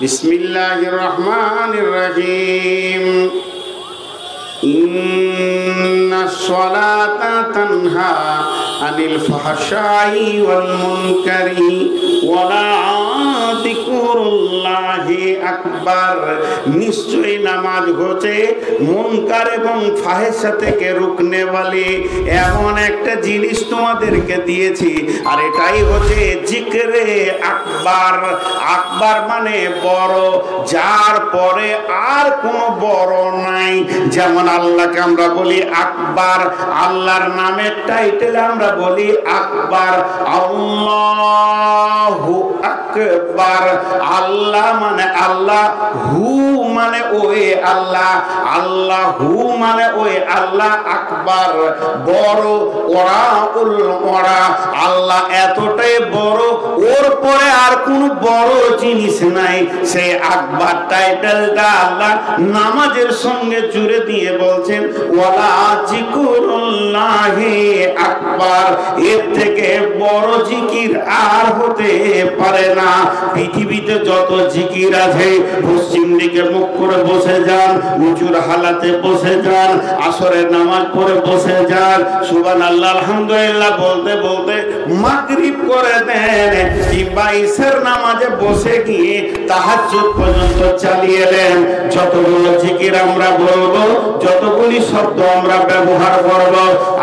বিসমিল্লাহির রহমানির রহিম। ইন্নাস সালাতা তানহা আনিল ফাহশাই ওয়াল মুনকারি ওয়া লাযিকুরুল্লাহি আকবার। নিশ্চয়ই নামাজ হচ্ছে মুনকার এবং ফাহেশা থেকে রুকনে ওয়ালি এমন একটা জিনিস তোমাদেরকে দিয়েছি, আর এটাই হচ্ছে জিকরে আকবার। আকবার মানে বড়, যার পরে আর কোনো বড় নাই। যেমন আল্লাহকে আমরা বলি আকবার, আল্লাহর নামের টাইটেলে আমরা বলি আকবার। আল্লাহু আকবার, আল্লাহ মানে আল্লাহ, হু মানে ওই আল্লাহ, আল্লাহু মানে ওই আল্লাহ, আকবার বড়, ওরা আল্লাহ এতটাই বড়, ওর পরে আর কোন বড় জিনিস নাই। সেই আকবার টাইটেলটা আল্লাহ নামাজের সঙ্গে জুড়ে দিয়ে বলছেন ওয়ালা জিকুরুল্লাহি আকবার। এর থেকে বড় জিকির আর হতে পারে না। পৃথিবীতে যত জিকির আছে, পশ্চিম দিকে মুখ করে বসে যান, উঁচুর হালাতে বসে যান, আসরের নামাজ পড়ে বসে যান, সুবহানাল্লাহ আলহামদুলিল্লাহ বলতে বলতে মাগরিব করে দেন, কিংবা ইশার নামাজে বসে গিয়ে তাহাজ্জুদ পর্যন্ত চালিয়ে দেন। যতগুলো জিকির আমরা বলবো, যতগুলি শব্দ আমরা ব্যবহার করব,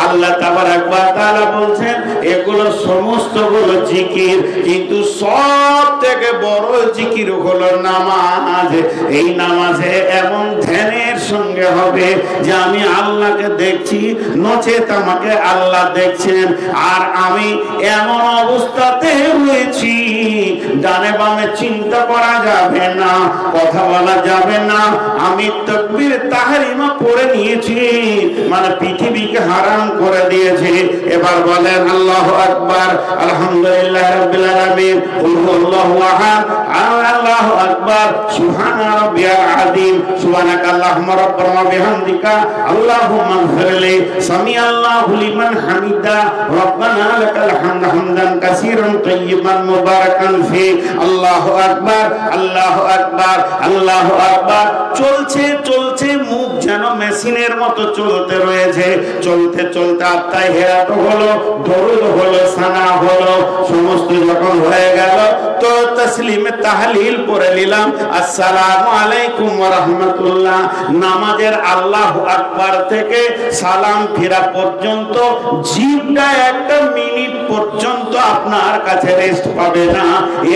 আল্লাহ তাবারাক ওয়া তাআলা বলছেন এগুলো সমস্তগুলো জিকির, কিন্তু সব থেকে বড় জিকির হলো নামাজ। এই নামাজে এমন ধ্যানের সঙ্গে হবে যে আমি আল্লাহকে দেখছি, নচেত আমাকে আল্লাহ দেখছেন, আর আমি এমন অবস্থাতে রয়েছি ডানে বামে চিন্তা করা যাবে না, কথা বলা যাবে না। আমি তাকবীর তাহরিমা পড়ে নিয়েছি, মানে পৃথিবীকে হারাম করে দিয়েছি। এবার বলেন আল্লাহু আকবার, আলহামদুলিল্লাহ রাব্বিল আলামিন, কুল হুয়াল্লাহু আহাদ, আল্লাহু আকবার, সুবহানা রাব্বিয়াল আযীম, সুবহানাকা আল্লাহুম্মা রাব্বানা ওয়া বিহামদিকা আল্লাহুম্মা ইগফিরলি, সামিআল্লাহু লিমান হামিদা, রাব্বানা লাকাল হামদু হামদান কাসীরান তাইয়িবান মুবারাকান ফি। আল্লাহু আকবার, আল্লাহু আকবার, আল্লাহু আকবার। চলছে চলছে, মুখ যেন মেশিনের মতো চলতে রয়েছে। চলতে চলতে আত্তাহিয়াত হলো, দরুদ হলো, সানা হলো, সমস্ত যখন হয়ে গেল তো তাসলিমে তাহলিল পড়ে নিলাম, আসসালামু আলাইকুম ওয়া রাহমাতুল্লাহ। নামাজের আল্লাহু আকবার থেকে সালাম ফিরা পর্যন্ত জিভটা একটা মিনিট পর্যন্ত আপনার কাছে রেস্ট পাবে না।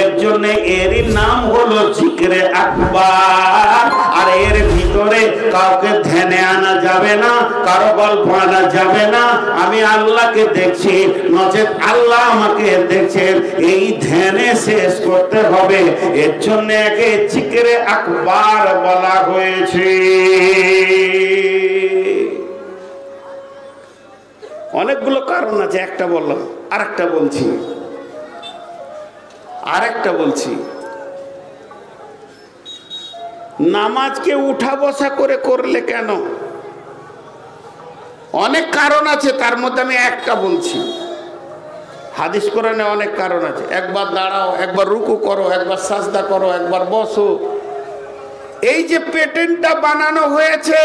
এর জন্য এরই নাম হলো জিকরে আকবার। আর এর ভিতরে কাউকে ধ্যানে আনা যাবে না, কারো গল্প আনা যাবে না। আমি আল্লাহকে দেখছি, নচেত আল্লাহ আমাকে দেখছেন, এই ধ্যানে শেষ করতে হবে। এর জন্য একে জিকরে আকবার বলা হয়েছে। অনেকগুলো কারণ আছে, একটা বললাম, আরেকটা বলছি। নামাজকে উঠা বসা করে করলে কেন? অনেক কারণ আছে, তার মধ্যে আমি একটা বলছি। হাদিস কোরআনে অনেক কারণ আছে। একবার দাঁড়াও, একবার রুকু করো, একবার সাজদা করো, একবার বসো। এই যে প্যাটার্নটা বানানো হয়েছে,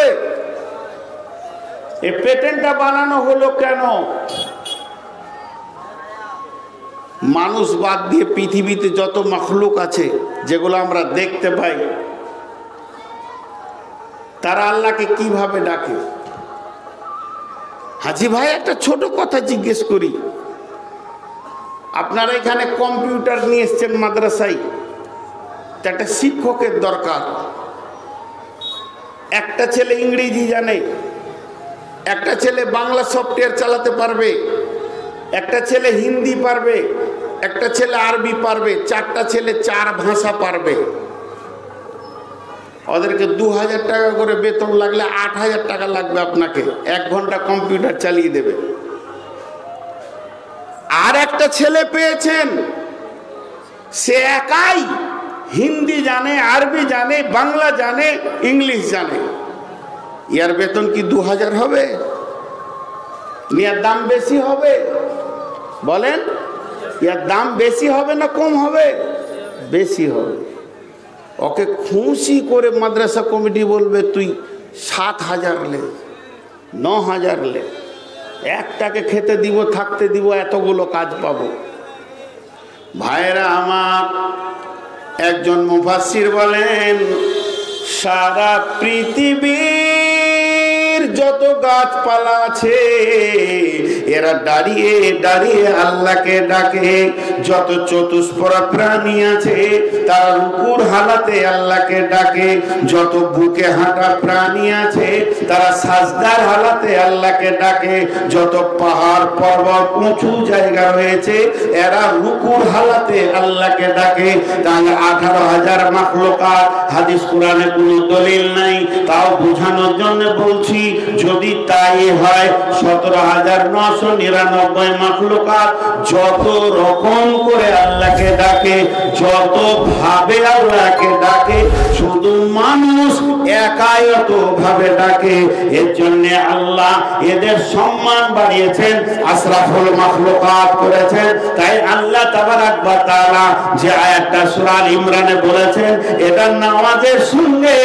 এই প্যাটার্নটা বানানো হলো কেন? মানুষ বাদ দিয়ে পৃথিবীতে যত মাখলুক আছে, যেগুলো আমরা দেখতে পাই, তারা আল্লাহকে কিভাবে ডাকে? হাজি ভাই, একটা ছোট কথা জিজ্ঞেস করি। আপনারা এখানে কম্পিউটার নিয়ে এসছেন মাদ্রাসায়, একটা শিক্ষকের দরকার। একটা ছেলে ইংরেজি জানে, একটা ছেলে বাংলা সফটওয়্যার চালাতে পারবে, একটা ছেলে হিন্দি পারবে, একটা ছেলে আরবি পারবে, চারটা ছেলে চার ভাষা পারবে। ওদেরকে 2000 টাকা করে বেতন লাগলে 8000 টাকা লাগবে আপনাকে, 1 ঘন্টা কম্পিউটার চালিয়ে দেবে। আর একটা ছেলে পেয়েছেন, সে একাই হিন্দি জানে, আরবি জানে, বাংলা জানে, ইংলিশ জানে। ইয়ার বেতন কি 2000 হবে? ইয়ার দাম বেশি হবে? বলেন, ইয়ার দাম বেশি হবে না কম হবে? বেশি হবে। ওকে খুশি করে মাদ্রাসা কমিটি বলবে তুই 7,000 লে, 9,000 লে, একটাকে খেতে দিব, থাকতে দিব, এতগুলো কাজ পাবো। ভাইরা আমার, একজন মুফাসসির বলেন সারা পৃথিবীর যত গাছপালা আছে এরা দাঁড়িয়ে দাঁড়িয়ে আল্লাহকে ডাকে। যত চতুষ্পরা প্রাণী আছে তারা রুকুর হালাতে আল্লাহকে ডাকে। যত বুকে হাঁটা প্রাণী আছে তারা সাজদার হালাতে আল্লাহকে ডাকে। যত পাহাড় পর্বত উঁচু জায়গা রয়েছে এরা রুকুর হালাতে আল্লাহকে ডাকে। তাহলে 18,000 মাখলুকাত, হাদিস কোরআনে কোনো দলিল নাই, তাও বোঝানোর জন্য বলছি। যদি তাই হয় 17,999 মাখলুকাত যত রকম করে আল্লাহকে ডাকে, যত ভাবে আল্লাহকে ডাকে, শুধু মানুষ একায়ত ভাবে ডাকে। এর জন্য আল্লাহ এদের সম্মান বাড়িয়েছেন, আশরাফুল মাখলুকাত করেছেন। তাই আল্লাহ তাবারাক ওয়া তাআলা যে আয়াতটা সূরা আল ইমরানে বলেছেন এটা নামাজের সঙ্গে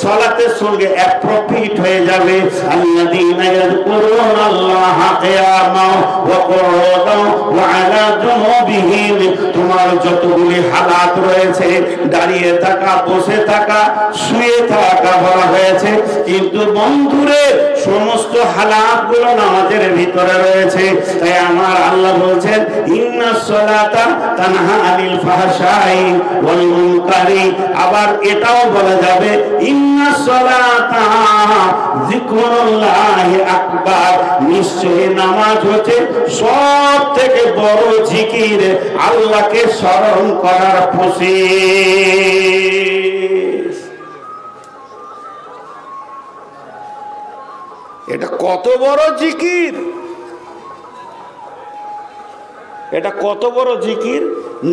সালাতের সঙ্গে অ্যাপ্রোপ্রিয়েট হয়ে যাবে। আল্লাযীনা ইয়াযকুরুনাল্লাহা কিয়ামান ওয়া কুউদান ওয়া আলা জুনুবিহিম, তোমার যতগুলি হালাত রয়েছে, দাঁড়িয়ে থাকা, বসে থাকা, শুয়ে থাকা বলা হয়েছে, কিন্তু বন্ধুরে সমস্ত হালাতগুলো নামাজের ভিতরে রয়েছে। তাই আমার আল্লাহ বলছেন ইন্নাস সালাতা তানহা আনিল ফাহশাই ওয়াল মুনকারি। আবার এটাও বলা যাবে ইন্নাস সালাতা যিকরুল্লাহি আকবার, নিশ্চয়ই নামাজ হচ্ছে সব থেকে বড় জিকির, আল্লাহকে স্মরণ করার প্রসেস। এটা কত বড় জিকির, এটা কত বড় জিকির।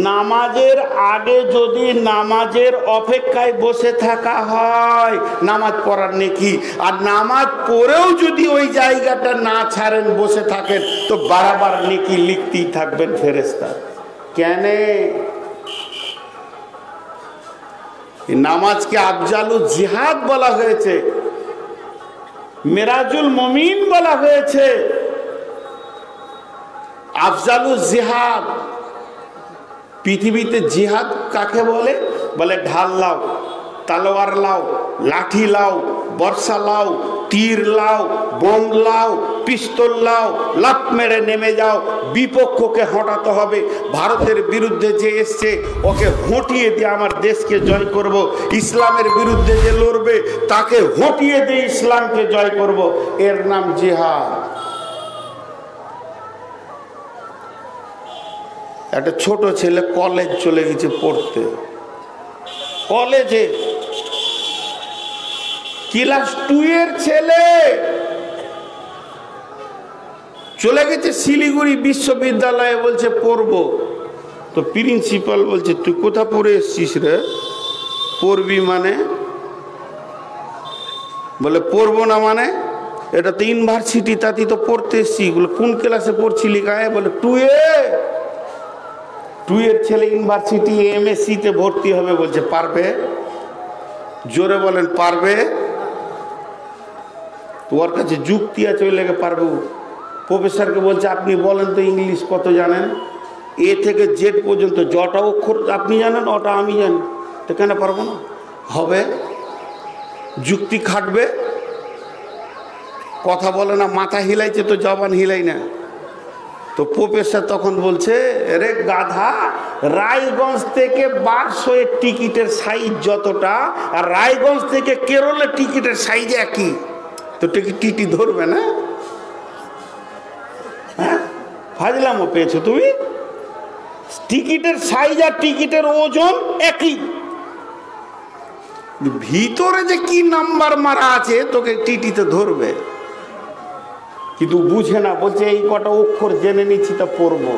নামাজের আগে যদি নামাজের অপেক্ষায় বসে থাকা হয় নামাজ পড়ার নেকি, আর নামাজ পড়েও যদি ওই জায়গাটা না ছাড়েন, বসে থাকেন, তো বারবার নেকি লিখতেই থাকবেন ফেরেশতা। কেন? নামাজকে আফজালুল জিহাদ বলা হয়েছে, মিরাজুল মুমিন বলা হয়েছে। আফজালুল জিহাদ, পৃথিবীতে জিহাদ কাকে বলে? বলে ঢাল লাও, তলোয়ার লাও, লাঠি লাও, বর্ষা লাও, তীর লাও, বোম লাও, পিস্তল লাও, লাফ মেরে নেমে যাও, বিপক্ষকে হটাতে হবে। ভারতের বিরুদ্ধে যে এসছে ওকে হটিয়ে দিয়ে আমার দেশকে জয় করব। ইসলামের বিরুদ্ধে যে লড়বে তাকে হটিয়ে দিয়ে ইসলামকে জয় করব। এর নাম জিহাদ। একটা ছোট ছেলে কলেজ চলে গেছে পড়তে, কলেজে ক্লাস 2 এর ছেলে চলে গেছে শিলিগুড়ি বিশ্ববিদ্যালয়ে, বলছে পড়বো। তো প্রিন্সিপাল বলছে তুই কোথা পড়ে এসছিস রে? পড়বি মানে? বলে পড়বো না মানে? এটা তো ইউনিভার্সিটি, তাতে তো পড়তে এসছি। বলে কোন ক্লাসে পড়ছিলি গায়ে? বলে 2 এর ছেলে ইউনিভার্সিটি MSc তে ভর্তি হবে, বলছে পারবে? জোরে বলেন পারবে? তোমার কাছে যুক্তি আছে ওই লেগে পারবে। প্রফেসরকে বলছে আপনি বলেন তো ইংলিশ কত জানেন? A থেকে Z পর্যন্ত যটা অক্ষর আপনি জানেন ওটা আমি জানি, তো কেন পারবো না? হবে, যুক্তি খাটবে। কথা বলে না, মাথা হিলাইছে তো জবান হিলাই না। তো প্রফেসর তখন বলছে রে গাধা, রায়গঞ্জ থেকে বারসোয়ের টিকিটের সাইজ যতটা, আর রায়গঞ্জ থেকে কেরলের টিকিটের সাইজ একই, তো টিটি ধরবে না? হ্যাঁ, ফাজলামো পেয়েছো তুমি। টিকিটের সাইজ আর টিকিটের ওজন একই, ভিতরে যে কি নাম্বার মারা আছে তোকে টিটিতে ধরবে। কিন্তু বুঝে না, বলছে এই কটা অক্ষর জেনে নিচ্ছি তা পড়বো।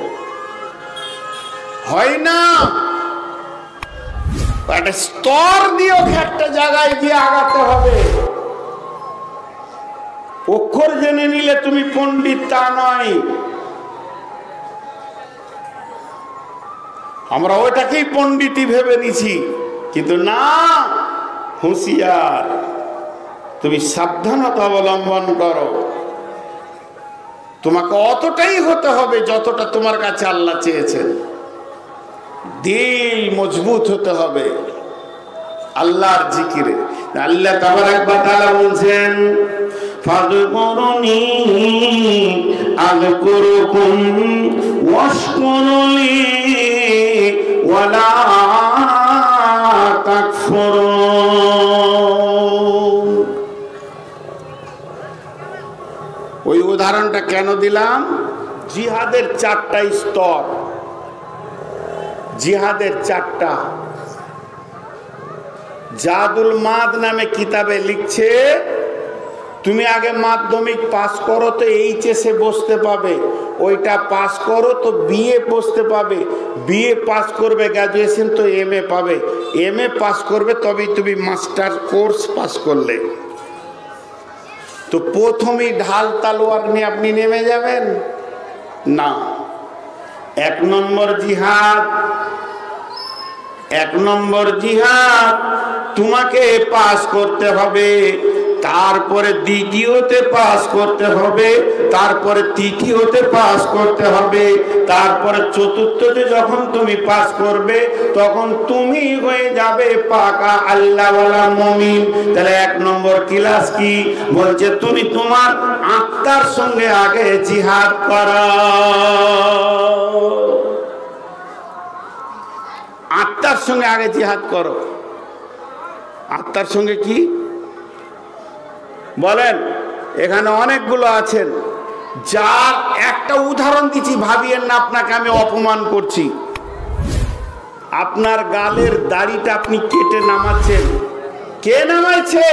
হয় না, একটা স্তর দিয়ে ওকে একটা জায়গায় দিয়ে আগাতে হবে। অক্ষর জেনে নিলে তুমি পণ্ডিত তা নয়। আমরা ওইটাকেই পণ্ডিতই ভেবে নিছি। কিন্তু না, হুঁশিয়ার, তুমি সাবধানতা অবলম্বন করো। তোমাকে অতটাই হতে হবে যতটা তোমার কাছে আল্লাহ চেয়েছেন। দিল মজবুত হতে হবে আল্লাহর জিকিরে। আল্লাহ তাবারাক ওয়া তাআলা বলছেন, ফাযকুরুনি আযকুরুকুম ওয়াশকুরুলি ওয়ালা তাকফুরুন। ওই উদাহরণটা কেন দিলাম? জিহাদের 4টা স্তর, জিহাদের 4টা। জাদুল মাদ নামে কিতাবে লিখছে, তুমি আগে মাধ্যমিক পাস করো তো এইচএসে বসতে পাবে, ওইটা পাস করো তো বিএ বসতে পাবে, বিএ পাস করবে গ্র্যাজুয়েশন তো এমএ পাবে, এমএ পাস করবে তবেই তুমি মাস্টার কোর্স পাস করলে। তো প্রথমেই ঢাল তালোয়ার নিয়ে আপনি নেমে যাবেন না। 1 নম্বর জিহাদ, 1 নম্বর জিহাদ তোমাকে পাস করতে হবে, তারপরে দ্বিতীয়তে পাস করতে হবে, তারপরে তৃতীয়তে পাস করতে হবে, তারপরে চতুর্থতে যখন তুমি পাস করবে তখন তুমি হয়ে যাবে পাকা আল্লাহওয়ালা মুমিন। তাহলে 1 নম্বর ক্লাস কি বলছে? তুমি তোমার আত্মার সঙ্গে আগে জিহাদ করো। আত্মার সঙ্গে আগে জিহাদ করো। আত্মার সঙ্গে কি বলেন? এখানে অনেকগুলো আছেন, যার একটা উদাহরণ দিচ্ছি, ভাবিয়েন না আপনাকে আমি অপমান করছি। আপনার গালের দাড়িটা আপনি কেটে নামাচ্ছেন, কে নামাইছে?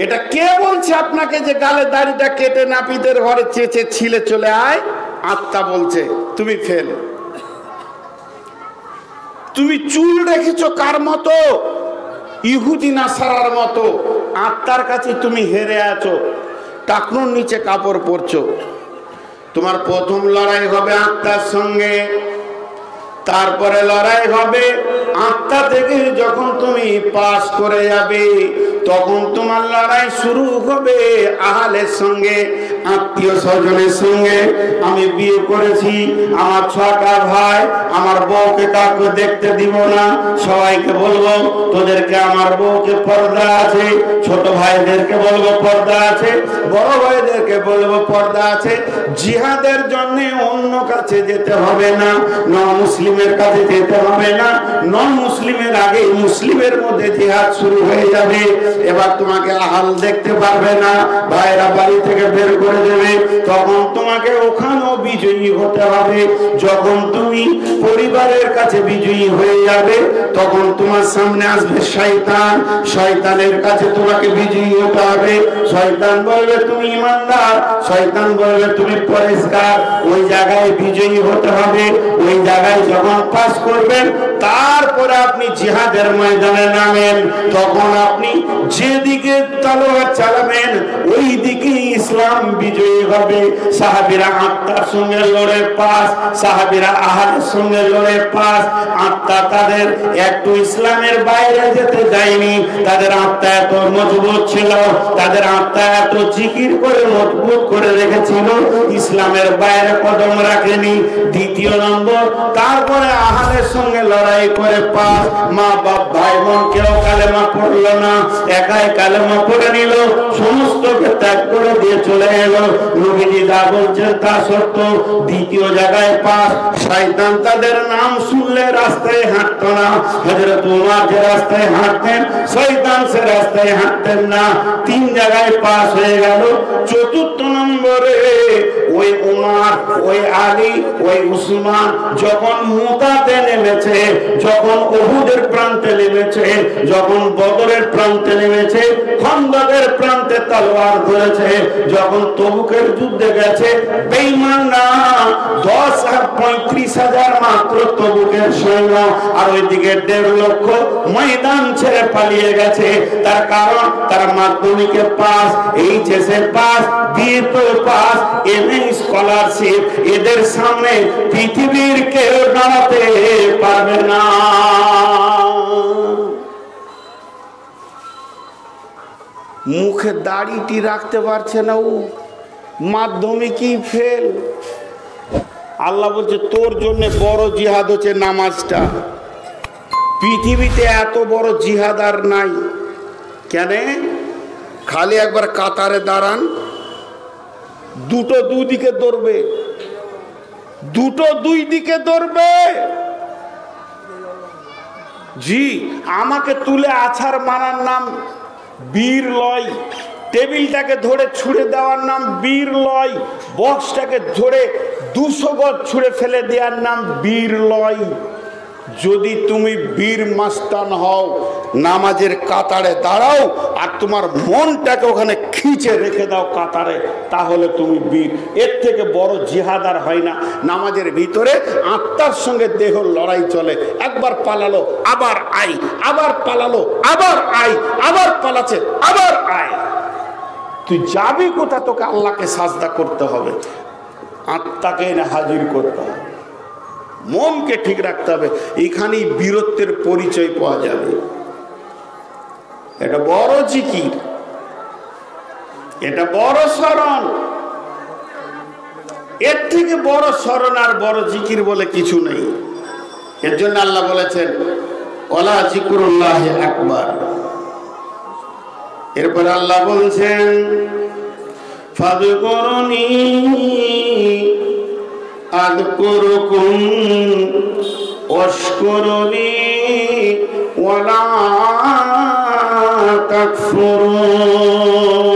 এটা কে বলছে আপনাকে যে গালের দাড়িটা কেটে নাপিতের ঘরে চেঁচে ছিলে চলে আয়? আত্মা বলছে, তুমি ফেল। তুমি চুল রেখেছো কার মতো? ইহুদি নাসারার মতো। আত্মার কাছে তুমি হেরে আছো, টাকনুর নিচে কাপড় পরছো। তোমার প্রথম লড়াই হবে আত্মার সঙ্গে, তারপরে লড়াই হবে আত্মা থেকে যখন তুমি পাস করে যাবে তখন তোমার লড়াই শুরু হবে আহলের সঙ্গে, আত্মীয় স্বজনের সঙ্গে। আমি বিয়ে করেছি, আমার 6টা ভাই, আমার বউকে কাউকে দেখতে দিব না, সবাইকে বলবো তোদেরকে আমার বউকে পর্দা আছে, ছোট ভাইদেরকে বলবো পর্দা আছে, বড় ভাইদেরকে বলবো পর্দা আছে। জিহাদের জন্য অন্য কাছে যেতে হবে না, নন মুসলিমের কাছে যেতে হবে না, নন মুসলিমের আগে মুসলিমের মধ্যে জিহাদ শুরু হয়ে যাবে। এবার তোমাকে আহাল দেখতে পারবে না, ভাইরা বাড়ি থেকে বের করে দেবে, তখন তোমাকে ওখানেও বিজয়ী হতে হবে। যখন তুমি পরিবারের কাছে বিজয়ী হয়ে যাবে তখন তোমার সামনে আসবে শয়তান, শয়তানের কাছে তোমাকে বিজয়ী হতে হবে। শয়তান বলবে তুমি ইমানদার, শয়তান বলবে তুমি পরিষ্কার। ওই জায়গায় বিজয়ী হতে হবে। ওই জায়গায় যখন পাস করবেন তারপরে আপনি জিহাদের ময়দানে নামেন, তখন আপনি যেদিকে তলোয়ার চালাবেন ওই দিকে ইসলাম বিজয়ী হবে। সাহাবীরা আত্মার সঙ্গে লড়ে পাস, সাহাবীরা আহারের সঙ্গে লড়ে পাস। আত্মা তাদের একটু ইসলামের বাইরে যেতে যায়নি, তাদের আত্মা এত মজবুত ছিল, তাদের আত্মা এত জিকির করে মজবুত করে রেখেছিল, ইসলামের বাইরে কদম রাখেনি। দ্বিতীয় নম্বর, তারপরে আহারের সঙ্গে লড়াই করে পাস। মা বাপ ভাই বোন কেউ কালেমা পড়লো না, একাই কালেমা পড়ে নিল, সমস্তকে ত্যাগ করে দিয়ে চলে এলো। নবীজি যা বলছেন তা সত্য। দ্বিতীয় জায়গায় পাস। শয়তান তাদের নাম শুনলে রাস্তায় হাঁটতো না। হযরত উমর যে রাস্তায় হাঁটতেন শয়তান সে রাস্তায় হাঁটতেন না। 3 জায়গায় পাস হয়ে গেল। চতুর্থ নম্বরে ওই উমর, ওই আলী, ওই উসমান যখন মুতাতে নেমেছে, যখন উহুদের প্রান্তে নেমেছে, যখন বদরের প্রান্তে নেমেছে, খন্দকের প্রান্তে তলোয়ার ধরেছে, যখন তবুকের যুদ্ধে গেছে, বেঈমানরা 10 আর 35,000 মাত্র তবুকের সৈন্য, আর ওইদিকে 1.5 লক্ষ ময়দান ছেড়ে পালিয়ে গেছে। তার কারণ তারা মাধ্যমিকে পাস, এইচএসে পাস, বিএতে পাস, এমএ স্কলারশিপ, এদের সামনে পৃথিবীর কেউ দাঁড়াতে পারবে না। মুখে দাড়িটি রাখতে পারছে না, ও মাধ্যমিকই ফেল। আল্লাহ বলছে তোর জন্য বড় জিহাদ হচ্ছে নামাজটা। পৃথিবীতে এত বড় জিহাদ আর নাই। কেন? খালি একবার কাতারে দাঁড়ান, দুটো দুই দিকে দৌড়বে, দুটো দুই দিকে দৌড়বে। জি, আমাকে তুলে আছাড় মারার নাম বীর লয়, টেবিলটাকে ধরে ছুঁড়ে দেওয়ার নাম বীর লয়, বক্সটাকে ধরে 200 গজ ছুঁড়ে ফেলে দেওয়ার নাম বীর লয়। যদি তুমি বীর মাস্তান হও, নামাজের কাতারে দাঁড়াও আর তোমার মনটাকে ওখানে খিঁচে রেখে দাও কাতারে, তাহলে তুমি বীর। এর থেকে বড় জিহাদ আর হয় না। নামাজের ভিতরে আত্মার সঙ্গে দেহ লড়াই চলে। একবার পালালো আবার আই, আবার পালালো আবার আই, আবার পালাচ্ছে আবার আই। তুই যাবি কোথা? তোকে আল্লাহকে সাজদা করতে হবে, আত্মাকে এনে হাজির করতে হবে, মনকে ঠিক রাখতে হবে। এখানেই বীরত্বের পরিচয় পাওয়া যাবে। এটা বড় জিকির, এটা বড় স্মরণ। এর থেকে বড় স্মরণ আর বড় জিকির বলে কিছু নেই। এর জন্য আল্লাহ বলেছেন ওয়ালা জিকরুল্লাহ আকবার। এরপর আল্লাহ বলছেন ফাযকুরুনি আযকুরুকুম ওয়াশকুরুনি ওয়ালা তাকফুরুন।